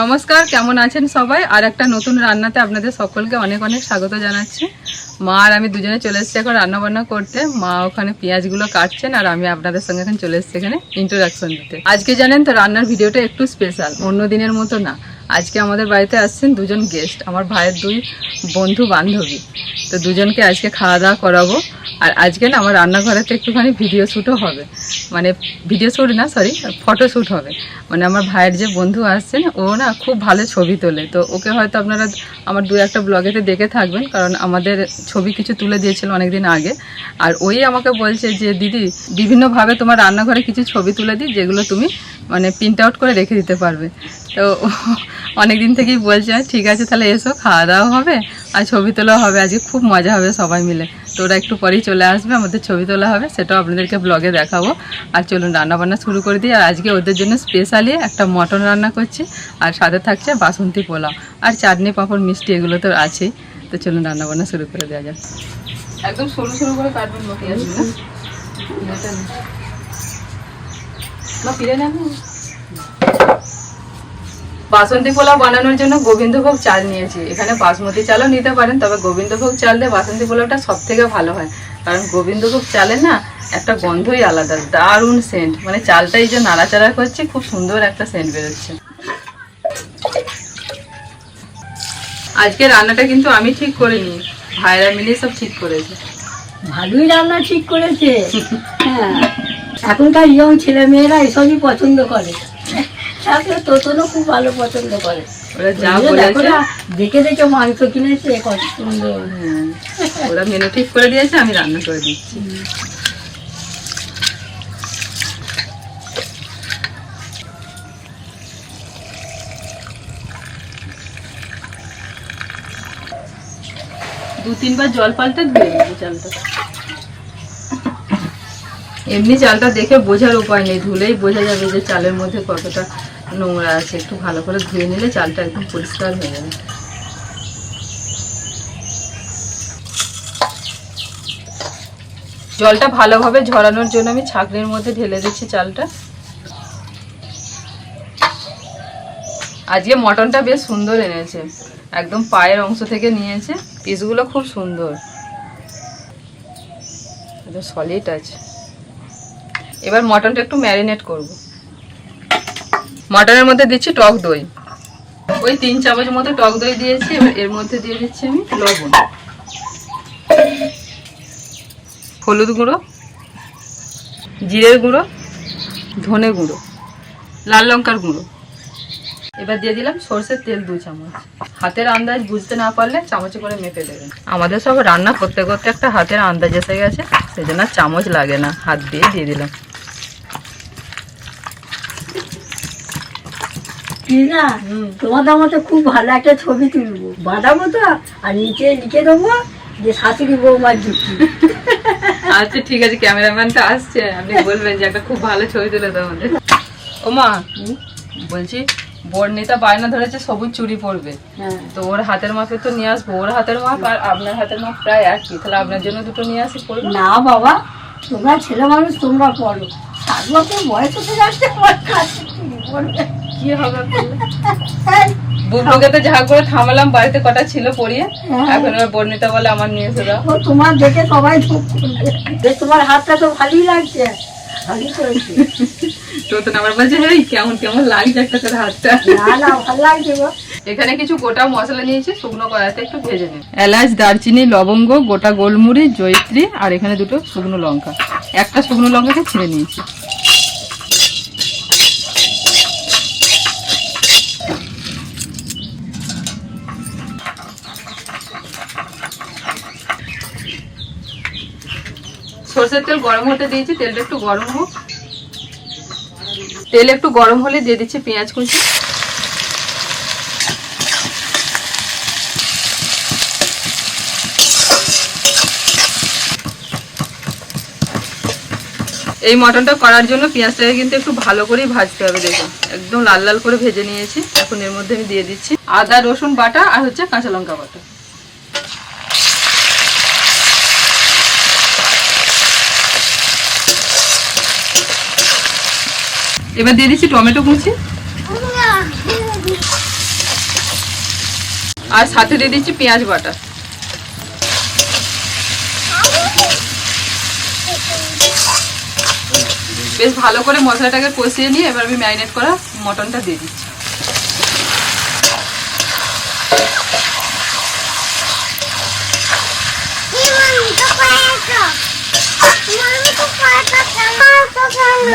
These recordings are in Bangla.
নমস্কার, কেমন আছেন সবাই? আর একটা নতুন রান্নাতে আপনাদের সকলকে অনেক অনেক স্বাগত জানাচ্ছি। মা আর আমি দুজনে চলে এসেছি এখন রান্না বান্না করতে। মা ওখানে পেঁয়াজগুলো কাটছেন আর আমি আপনাদের সঙ্গে এখন চলে এসেছি এখানে ইন্ট্রোডাকশন দিতে। আজকে জানেন তো রান্নার ভিডিওটা একটু স্পেশাল, অন্য দিনের মতো না। আজকে আমাদের বাড়িতে আসছেন দুজন গেস্ট, আমার ভাইয়ের দুই বন্ধু বান্ধবী। তো দুজনকে আজকে খাওয়া দাওয়া করাবো। আর আজকে না আমার রান্নাঘরেতে একটুখানি ভিডিও শ্যুটও হবে, মানে ভিডিও শ্যুট না, সরি, ফটো শ্যুট হবে। মানে আমার ভাইয়ের যে বন্ধু আসছেন ও না খুব ভালো ছবি তোলে, তো ওকে হয়তো আপনারা আমার দু একটা ব্লগেতে দেখে থাকবেন, কারণ আমাদের ছবি কিছু তুলে দিয়েছিল অনেকদিন আগে। আর ওই আমাকে বলছে যে দিদি বিভিন্নভাবে তোমার রান্নাঘরে কিছু ছবি তুলে দিই, যেগুলো তুমি মানে প্রিন্ট আউট করে রেখে দিতে পারবে। তো অনেক দিন থেকেই বলছে ঠিক আছে তাহলে এসো, খাওয়া দাওয়া হবে আর ছবি তোলা হবে, আজকে খুব মজা হবে সবাই মিলে। তো ওরা একটু পরেই চলে আসবে, আমাদের ছবি তোলা হবে, সেটাও আপনাদেরকে ব্লগে দেখাবো। আর চলুন রান্নাবান্না শুরু করে দিই। আর আজকে ওদের জন্য স্পেশালি একটা মটন রান্না করছি, আর সাথে থাকছে বাসন্তী পোলাও আর চাটনি পাঁপড় মিষ্টি, এগুলো তো আছেই। তো চলুন রান্নাবান্না শুরু করে দেওয়া যাক। একদম সরু সরু করে কাটবেন পেঁয়াজগুলো না, ফিরে নেন। বাসন্তী পোলাও বানানোর জন্য গোবিন্দভোগ চাল নিয়েছি। এখানে বাসমতি চালও নিতে পারেন, তবে গোবিন্দভোগ চাল দিয়ে বাসন্তী পোলাওটা সব থেকে ভালো হয়, কারণ গোবিন্দভোগ চালে না একটা গন্ধই আলাদা, দারুণ সেন্ট। মানে চালটাই যে নাড়াচাড়া করছে খুব সুন্দর একটা সেন্ট বেরোচ্ছে। আজকে রান্নাটা কিন্তু আমি ঠিক করিনি, ভাইরা মিলে সব ঠিক করেছে। ভালোই রান্না ঠিক করেছে। হ্যাঁ, এখনকার ইয়ং ছেলে মেয়েরা এসবই পছন্দ করে। তোতনও খুব ভালো পছন্দ করে। ওরা যা বলেছে দেখে দেখে মাংস কিনেছে কত সুন্দর। ওরা মেনু ঠিক করে দিয়েছে, আমি রান্না করে দিচ্ছি। দু তিনবার জল পাল্টে ধুয়ে নেবো চালটা। এমনি চালটা দেখে বোঝার উপায় নেই, ধুলেই বোঝা যাবে যে চালের মধ্যে কতটা নোংরা আছে। একটু ভালো করে ধুয়ে নিলে চালটা একদম পরিষ্কার হয়ে যাবে। জলটা ভালোভাবে ঝরানোর জন্য আমি ছাঁকনির মধ্যে ঢেলে দিচ্ছি চালটা। আজকে মটনটা বেশ সুন্দর এনেছে, একদম পায়ের অংশ থেকে নিয়েছে, পিসগুলো খুব সুন্দর, সলিড আছে। এবার মটনটা একটু ম্যারিনেট করব। মটনের মধ্যে দিচ্ছি টক দই, ওই 3 চামচ মতো টক দই দিয়েছি। এবার এর মধ্যে দিয়ে দিচ্ছি আমি লবণ, হলুদ গুঁড়ো, জিরের গুঁড়ো, ধনে গুঁড়ো, লাল লঙ্কার গুঁড়ো। এবার দিয়ে দিলাম সরষের তেল 2 চামচ। হাতের আন্দাজ বুঝতে না পারলে চামচে করে মেপে দেবেন। আমাদের সব রান্না করতে করতে একটা হাতের আন্দাজ এসে গেছে, সেজন্য চামচ লাগে না, হাত দিয়ে দিলাম। তোমাদের মতো খুব ভালো একটা ছবি তুলবো, বাঁধাবো তো, আর নিচে লিখে দেবো যে শাশুড়ি বৌমার যুক্তি। আচ্ছা ঠিক আছে, ক্যামেরাম্যানটা আসছে, আপনি বলবেন যে একটা খুব ভালো ছবি তুলে দাও আমাদের। ও মা, বলছি বর্ণিতা বায়না ধরেছে সবুজ চুড়ি পরবে, তো ওর হাতের মাপে তো নিয়ে আসবো। ওর হাতের মাপ আর আপনার হাতের মাপ প্রায় একই, তাহলে আপনার জন্য দুটো নিয়ে আসি পরবে। না বাবা, তোমরা ছেলে মানুষ, তোমরা পড়ো। 7 বছর বয়স হতে যাচ্ছে, কি হবে বুবলুকে তো যা করে থামালাম, বাড়িতে কটা ছিল পরিয়ে, এখন ওর বর্ণিতা বলে আমার নিয়ে এসে দাও। তোমার দেখে সবাই তোমার হাতটা তো ভালোই লাগছে, ভালোই করেছে। তো আমার বলছে এই কেমন কেমন লাগছে একটা তোর হাতটা। না ভালো লাগছে গো। এখানে কিছু গোটা মশলা নিয়েছি, শুকনো কড়াইতে একটু ভেজে নিই। এলাচ, দারচিনি, লবঙ্গ, গোটা গোলমরিচ, জয়িত্রী, আর এখানে 2টো শুকনো লঙ্কা। একটা শুকনো লঙ্কাকে ছিঁড়ে নিয়েছি। সরষের তেল গরম হতে দিয়েছি, তেলটা একটু গরম হোক। তেল একটু গরম হলে দিয়ে দিচ্ছি পেঁয়াজ কুচি। এই মটনটা করার জন্য পেঁয়াজটাকে কিন্তু একটু ভালো করেই ভাজতে হবে। দেখুন একদম লাল লাল করে ভেজে নিয়েছি। এখন এর মধ্যে আমি দিয়ে দিচ্ছি আদা রসুন বাটা আর হচ্ছে কাঁচা লঙ্কা বাটা। এবার দিয়ে দিচ্ছি টমেটো কুচি। আর সাথে দিয়ে দিচ্ছি পেঁয়াজ বাটা। বেশ ভালো করে মশলাটাকে কষিয়ে নিয়ে এবার আমি ম্যারিনেট করা মটনটা দিয়ে দিচ্ছি।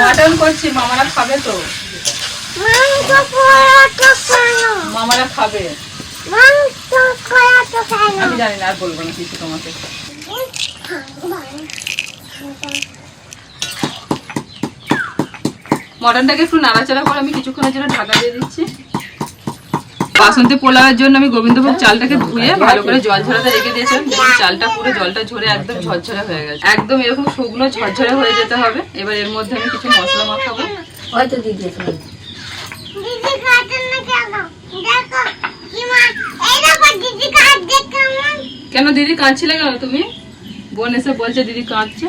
মটন করছি, মামারা খাবে তো, মামারা খাবে। আমি জানি না, আর বলবো না কিছু তোমাকে। মটনটাকে একটু নাড়াচাড়া করে আমি কিছুক্ষণের জন্য ঢাকা দিয়ে দিচ্ছি। বাসন্তী পোলাওয়ের জন্য আমি গোবিন্দভোগ চালটাকে ধুয়ে ভালো করে জল ঝরাতে রেখে দিয়েছিলাম। দেখুন চালটা পুরো জলটা ঝরে একদম ঝরঝরে হয়ে গেছে, একদম এরকম শুকনো ঝরঝরে হয়ে যেতে হবে। এবার এর মধ্যে আমি কিছু মশলা মাখাবো। হয়তো দিদি কেন দিদি কাঁদছিলে কেন তুমি? বোন এসে বলছে দিদি কাঁদছে।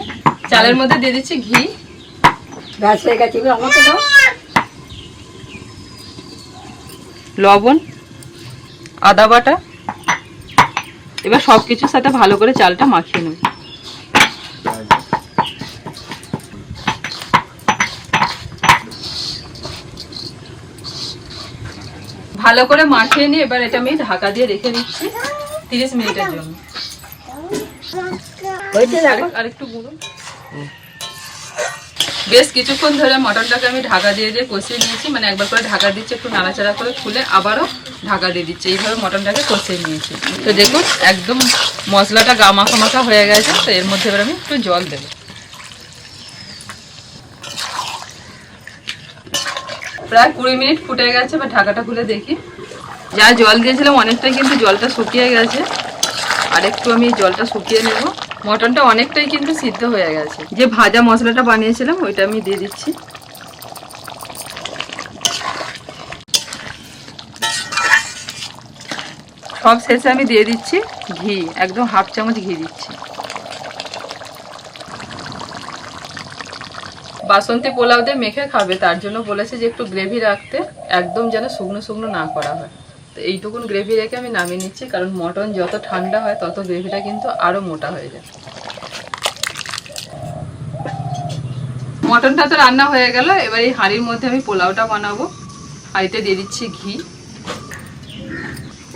চালের মধ্যে দিয়ে দিচ্ছি ঘি। গাছ হয়ে গেছে, আমাকে দাও। লবণ, আদা বাটা। এবার সবকিছুর সাথে ভালো করে চালটা মাখিয়ে নেব। ভালো করে মাখিয়ে নিয়ে এবার এটা আমি ঢাকা দিয়ে রেখে দিচ্ছি 30 মিনিটের জন্য। আরেকটু গুঁড়ো। বেশ কিছুক্ষণ ধরে মটনটাকে আমি ঢাকা দিয়ে দিয়ে কষিয়ে নিয়েছি, মানে একবার করে ঢাকা দিচ্ছি, একটু নাড়াচাড়া করে খুলে আবারও ঢাকা দিয়ে দিচ্ছি। এইভাবে মটনটাকে কষিয়ে নিয়েছি। তো দেখুন একদম মশলাটা গা মাখা মাখা হয়ে গেছে। তো এর মধ্যে এবার আমি একটু জল দেবো। প্রায় 20 মিনিট ফুটে গেছে। এবার ঢাকাটা খুলে দেখি। যা জল দিয়েছিলাম অনেকটাই কিন্তু জলটা শুকিয়ে গেছে। আর একটু আমি জলটা শুকিয়ে নেব। মটনটা অনেকটাই কিন্তু সিদ্ধ হয়ে গেছে। যে ভাজা মশলাটা বানিয়েছিলাম ওইটা আমি দিয়ে দিচ্ছি। সব শেষে আমি দিয়ে দিচ্ছি ঘি, একদম হাফ চামচ ঘি দিচ্ছি। বাসন্তী পোলাও দিয়ে মেখে খাবে, তার জন্য বলেছে যে একটু গ্রেভি রাখতে, একদম যেন শুকনো শুকনো না করা হয়। তো এইটুকুন গ্রেভি রেখে আমি নামিয়ে নিচ্ছি, কারণ মটন যত ঠান্ডা হয় তত গ্রেভিটা কিন্তু আরো মোটা হয়ে যায়। মটনটা তো রান্না হয়ে গেল। এবার এই হাঁড়ির মধ্যে আমি পোলাওটা বানাবো। হাঁড়িতে দিয়ে দিচ্ছি ঘি।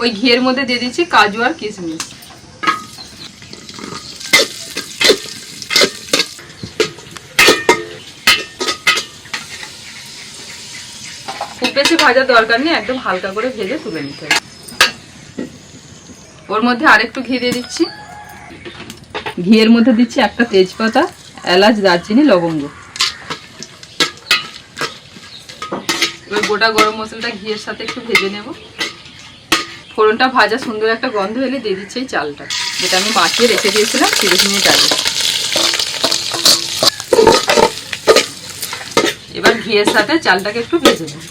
ওই ঘিয়ের মধ্যে দিয়ে দিচ্ছি কাজু আর কিশমিশ। খুব বেশি ভাজার দরকার নেই, একদম হালকা করে ভেজে তুলে নিতে হবে। ওর মধ্যে আরেকটু ঘি দিয়ে দিচ্ছি। ঘিয়ের মধ্যে দিচ্ছি একটা তেজপাতা, এলাচ, দারচিনি, লবঙ্গ। এবার গোটা গরম মশলাটা ঘিয়ের সাথে একটু ভেজে নেব। ফোড়নটা ভাজা সুন্দর একটা গন্ধ এলে দিয়ে দিচ্ছি এই চালটা, যেটা আমি মাখিয়ে রেখে দিয়েছিলাম 30 মিনিট আগে। এবার ঘিয়ের সাথে চালটাকে একটু ভেজে নেব।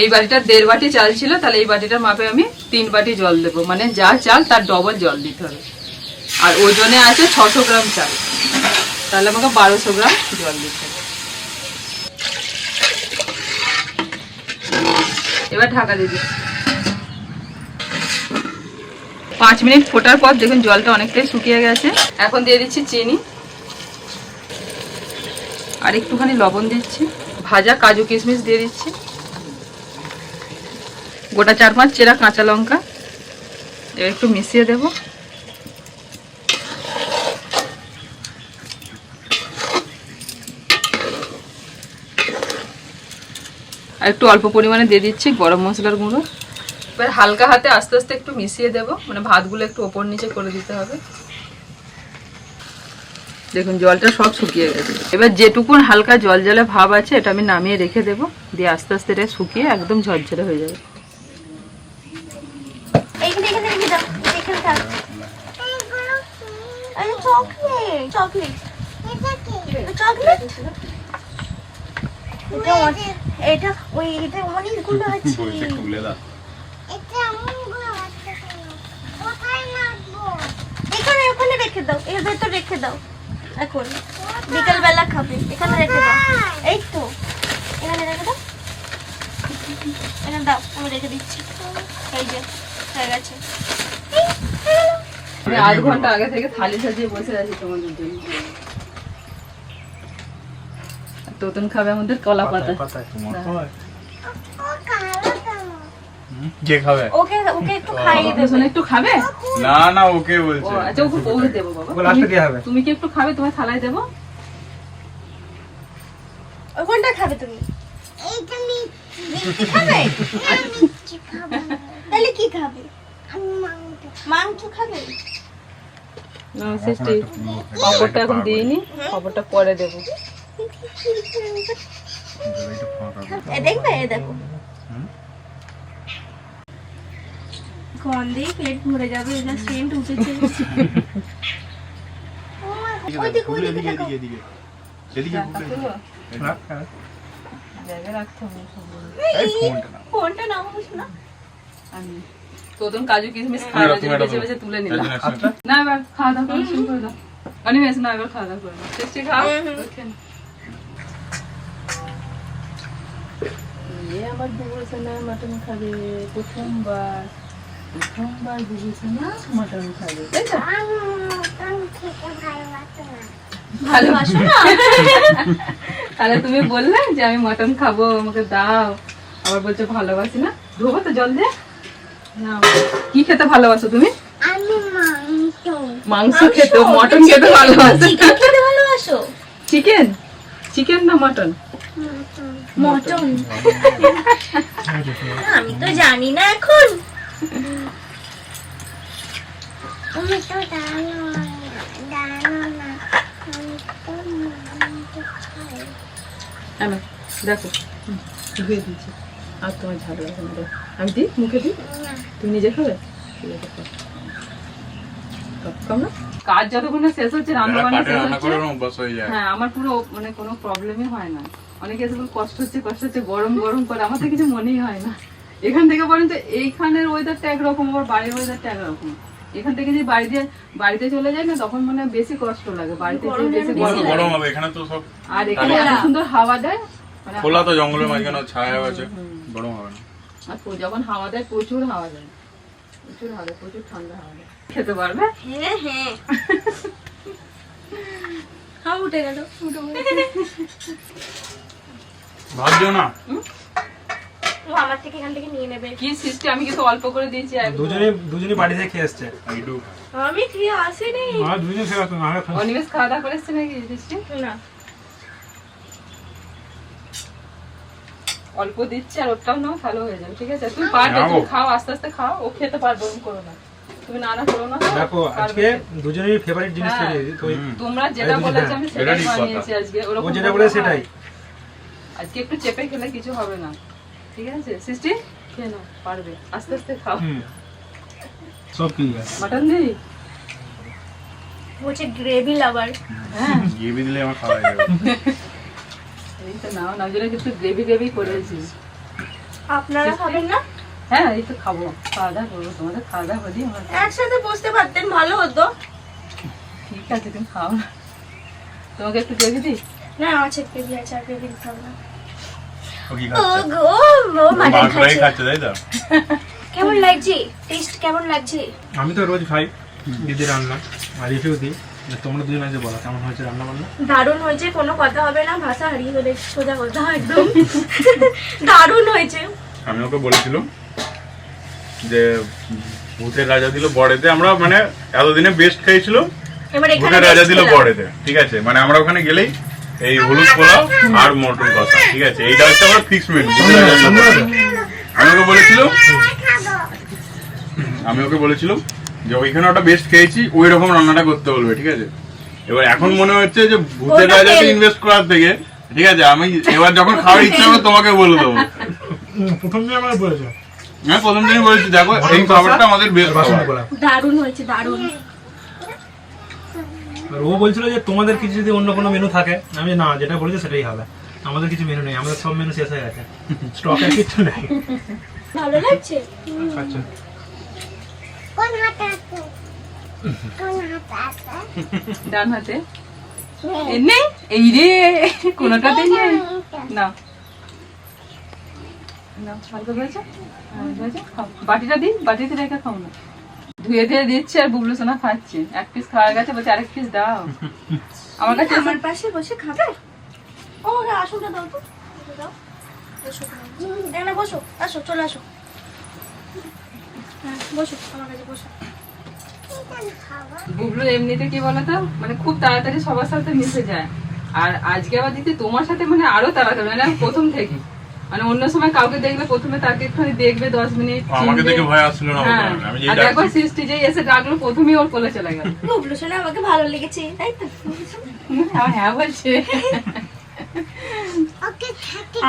এই বাটিটা 1.5 বাটি চাল ছিল, তাহলে এই বাটিটার মাপে আমি 3 বাটি জল দেবো। মানে যা চাল তার ডবল জল দিতে হবে। আর ওজনে আছে 600 গ্রাম চাল, তাহলে আমাকে 1200 গ্রাম জল দিতে হবে। এবার ঢাকা দিয়ে দিচ্ছি। 5 মিনিট ফোটার পর দেখুন জলটা অনেকটাই শুকিয়ে গেছে। এখন দিয়ে দিচ্ছি চিনি আর একটুখানি লবণ দিচ্ছি। ভাজা কাজু কিশমিশ দিয়ে দিচ্ছি। গোটা 4-5 চেরা কাঁচা লঙ্কা। এবার একটু মিশিয়ে দেব। আর একটু অল্প পরিমাণে দিয়ে দিচ্ছি গরম মশলার গুঁড়ো। এবার হালকা হাতে আস্তে আস্তে একটু মিশিয়ে দেব, মানে ভাতগুলো একটু ওপর নিচে করে দিতে হবে। দেখুন জলটা সব শুকিয়ে গেছে। এবার যেটুকুন হালকা জল জলে ভাব আছে এটা আমি নামিয়ে রেখে দেব, দিয়ে আস্তে আস্তে এটা শুকিয়ে একদম ঝরঝরে হয়ে যাবে। এটা ওই এটা অনেকগুলো আছে। এখানে ওখানে রেখে দাও, এর ভেতর রেখে দাও। এখন বিকাল বেলা খাবে, এখানে রেখে দাও। এই তো এখানে রেখে দাও। এটা দাও, আমি রেখে দিচ্ছি। এই যে হয়ে গেছে। আমি আধ ঘন্টা আগে থেকে থালি সাজিয়ে বসে আছি তোমাদের জন্য। তোতন খাবে আমাদের কলা পাতা। কে খাবে? ওকে ওকে একটু খাইয়ে দেবে। তোতন একটু খাবে? না না ওকে ও বলছে। আচ্ছা, ওকে দেবো বাবা। ও লাস্টে দিয়ে হবে। তুমি কি একটু খাবে? তোমার থালায় দেবো। কোনটা খাবে তুমি? এইটা মিষ্টি খাবে? তাহলে কি খাবে? মাংস খাবে? না সৃষ্টি, খবরটা এখন দিইনি, খবরটা পরে দেবো। দেখবে, দেখো গন্ধেই পেট ভরে যাবে। এটা সেন্ট উঠেছে। ওইদিকে ওইদিকে দেখো। জায়গায় রাখতে হবে সবগুলো। ফোনটা নাও না। আমি তোতন কাজু কিশমিশ খাওয়ার জন্য বেছে বেছে তুলে নিলাম। না এবার খাওয়া দাওয়া করে শুরু করে দাও। অনিমেষ না, এবার খাওয়া দাওয়া করে দাও। সৃষ্টি খাও। আমার বুবুসোনা মটন খাবে প্রথমবার বুবুসোনা মটন খাবে, তাই তো? ভালোবাসো না? তাহলে তুমি বললে যে আমি মটন খাবো, আমাকে দাও, আবার বলছো ভালোবাসি না। ধোবো তো জল দিয়ে। না, কি খেতে ভালোবাসো তুমি? মাংস খেতে, মটন খেতে ভালোবাসো? চিকেন খেতে ভালোবাসো? চিকেন না মটন? মটন। আমি তো জানি না এখন। তুমি তো জানো না। দেখো ধুয়ে দিচ্ছি। আর তোমার ঝাল লাগে না, দেখো। আমি দিই মুখে দিই, তুমি নিজে খাবে? ঠিক আছে, খাও। কম না, কাজ যতক্ষণ না শেষ হচ্ছে, রান্না বান্না শেষ হচ্ছে, হ্যাঁ আমার পুরো মানে কোনো প্রবলেমই হয় না। অনেকে এসে বলে কষ্ট হচ্ছে, গরম করে, আমার তো কিছু মনেই হয় না। এখান থেকে পর্যন্ত এইখানের ওয়েদারটা একরকম, আবার বাড়ির ওয়েদারটা একরকম। এখান থেকে যদি বাড়িতে চলে যায় না, তখন মানে বেশি কষ্ট লাগে। বাড়িতে বেশি গরম হবে এখানে তো সব। আর এখানে এত সুন্দর হাওয়া দেয়, মানে খোলা তো জঙ্গলের মাঝখানে ছায়া আছে, গরম হবে না। আর যখন হাওয়া দেয়, প্রচুর হাওয়া দেয়, প্রচুর ঠান্ডা হাওয়া দেয়। খেতে পারবে? হ্যাঁ হ্যাঁ উঠে গেল। ভাবছো না? ও আমার থেকে এখান থেকে নিয়ে নেবে। কি সৃষ্টি, আমি কিন্তু অল্প করে দিয়েছি। দুজনে বাড়ি থেকে খেয়ে এসছে। আমি খেয়ে আসিনি। দুজনে খেয়ে আসতো না। অনিমেষ খাওয়া দাওয়া করে এসছে নাকি সৃষ্টি? না, অল্প দিচ্ছি, আর ওটাও নাও, ভালো হয়ে যাবে। ঠিক আছে, তুমি পারবে, তুমি খাও, আস্তে আস্তে খাও। ও খেতে পারবে, ওরকম করো না, তুমি না করো না। দেখো আজকে দুজনেরই ফেভারিট জিনিস তৈরি হয়েছে। তো তোমরা যেটা বলেছো আমি সেটাই বানিয়েছি আজকে। ও যেটা বলে সেটাই। আজকে একটু চেপে খেলে কিছু হবে না, ঠিক আছে? সৃষ্টি খেয়ে নাও, পারবে, আস্তে আস্তে খাও। সব কি মটন দিই, বলছে গ্রেভি লাভার। হ্যাঁ গ্রেভি দিলে আমার খাওয়া যাবে। এই তো নাও, জন্য কিন্তু গ্রেভি করেছি। আপনারা খাবেন না? হ্যাঁ এই তো খাবো, খাওয়া দাওয়া করবো, তোমাদের খাওয়া দাওয়া হলেই আমার। একসাথে বসতে পারতেন, ভালো হতো। ঠিক আছে, তুমি খাও না। তোমাকে একটু গ্রেভি দিই? না আছে গ্রেভি, আছে আর গ্রেভি দিতে হবে না। ও কি ও খাচ্ছে? গো, ও মাটন মাংসটাই খাচ্ছে। খাচ্ছে, তাই তো? কেমন লাগছে? টেস্ট কেমন লাগছে? আমি তো রোজ খাই দিদি রান্না, আর রিভিউ দিই। তোমরা দুজন আজ বলো কেমন হয়েছে রান্না বান্না? দারুণ হয়েছে, কোনো কথা হবে না, ভাষা হারিয়ে গেলে সোজা কথা একদম। দারুণ হয়েছে। আমি ওকে বলেছিলাম যে ভূতের রাজা দিল বড়েতে, আমরা মানে এতদিনে বেস্ট খেয়েছিল, এবার এখানে ভূতের রাজা best দিল খেলাম। বড়েতে, ঠিক আছে? মানে আমরা ওখানে গেলেই এই হলুদ পোলাও আর মটন কষা, ঠিক আছে? এইটা হচ্ছে আমার ফিক্স মেনু। আমি ওকে বলেছিলাম যে ওইখানে ওটা বেস্ট খেয়েছি, ওই রকম রান্নাটা করতে বলবে, ঠিক আছে? এবার এখন মনে হচ্ছে যে ভূতের রাজাতে ইনভেস্ট করার থেকে, ঠিক আছে, আমি এবার যখন খাওয়ার ইচ্ছা হবে তোমাকে বলে দেবো। প্রথম দিন আমাকে বলেছে, হ্যাঁ প্রথম দিনই বলেছি, দেখো এই খাবারটা আমাদের বেস্ট বাসন খাবার। করা। দারুণ হয়েছে, দারুণ। আর ও বলছিল যে তোমাদের কিছু যদি অন্য কোনো মেনু থাকে, আমি না যেটা বলেছে সেটাই হবে। আমাদের কিছু মেনু নেই, আমাদের সব মেনু শেষ হয়ে গেছে, স্টক আর কিছু নেই। ভালো লাগছে। আচ্ছা ডান হাতে নেই, এই রে কোনটাতে নেই না। নাও, ভালো করে হয়েছে? হয়েছে? খাও। বাটিটা দিই, বাটিতে রেখে খাও না। ধুয়ে দিয়ে দিচ্ছি আর বুবলু সোনা খাচ্ছে। এক পিস খাওয়া গেছে, বলছে আরেক পিস দাও। আমার কাছে আমার পাশে বসে খাবে? ও হ্যাঁ, আসো না, দাও তো, দাও। বসো, এখানে বসো, আসো, চলে আসো। হ্যাঁ, বসো, আমার কাছে বসো। বুবলু এমনিতে কি বলতো, মানে খুব তাড়াতাড়ি সবার সাথে মিশে যায়। আর আজকে আবার দিদি তোমার সাথে মানে আরো তাড়াতাড়ি, মানে প্রথম থেকে, মানে অন্য সময় কাউকে দেখলে প্রথমে তাকে একটুখানি দেখবে 10 মিনিট, আমাকে চিনবে। দেখে ভয় আসছিল না, হ্যাঁ, আমি যে আর দেখো সৃষ্টি যে এসে ডাকলো প্রথমেই ওর কোলে চলে গেল। বুবলু শোনা আমাকে ভালো লেগেছে, তাই তো? হ্যাঁ বলছে।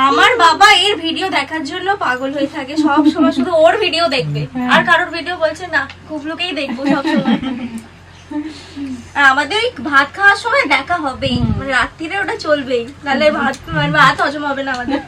আমার বাবা এর ভিডিও দেখার জন্য পাগল হয়ে থাকে, সব সময় শুধু ওর ভিডিও দেখবে, আর কারোর ভিডিও বলছে না, কুবলুকেই দেখবো সব সময়। আর আমাদের ওই ভাত খাওয়ার সময় দেখা হবেই, মানে রাত্রিরে ওটা চলবেই, নাহলে ভাত হজম হবে না আমাদের।